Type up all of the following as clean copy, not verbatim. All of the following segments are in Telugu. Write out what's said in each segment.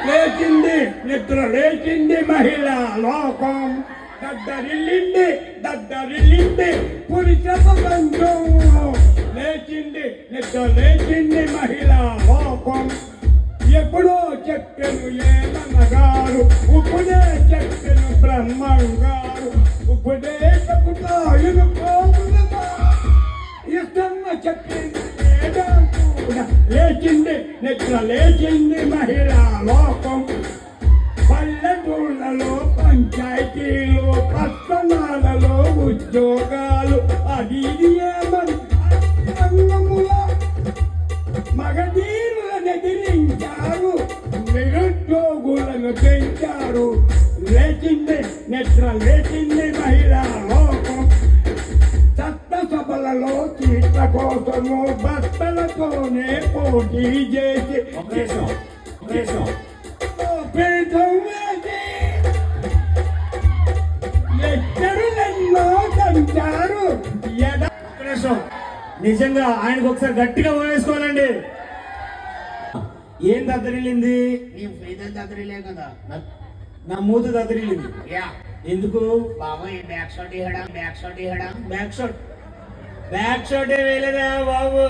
లేచింది నిద్ర లేచింది మహిళా లోకం, దద్దరిల్లింది పురుషపు గంధం. లేచింది నిద్ర లేచింది మహిళా లోకం. ఎప్పుడో చెప్పెను ఏమన్నగారు, ఇప్పుడే చెప్పెను బ్రహ్మంగారు. ఉపదేశపు తాయును కోములమా ఇష్టన్న చెప్పింది కూడా. లేచింది నిద్ర లేచింది మహిళా లోకం. పల్లెటూళ్ళలో పంచాయతీలు, పట్టణాలలో ఉద్యోగాలు, అది ఇది ఏమని రంగములో మగధీరులను ఎదిరించారు, నిరుద్యోగులను పెంచారు. లేచింది నిద్ర లేచింది మహిళా లోకం. చట్టసభలలో సీట్ల కోసము భర్తలతోనే పోటీ చేసి పీఠం వేసి ఎక్కడులెన్నో తంచారు. నిజంగా ఆయనకు ఒకసారి గట్టిగా వేసుకోవాలండి. ఏం దద్దరిల్లింది? దద్దరిలే కదా, నా మూతి దద్దరిల్లింది. ఎందుకు బాబాయ్? బ్యాక్ షాట్ ఇవ్వడా, బ్యాక్ షాట్ వేయలేదా బాబు?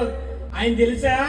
ఆయన తెలుసా?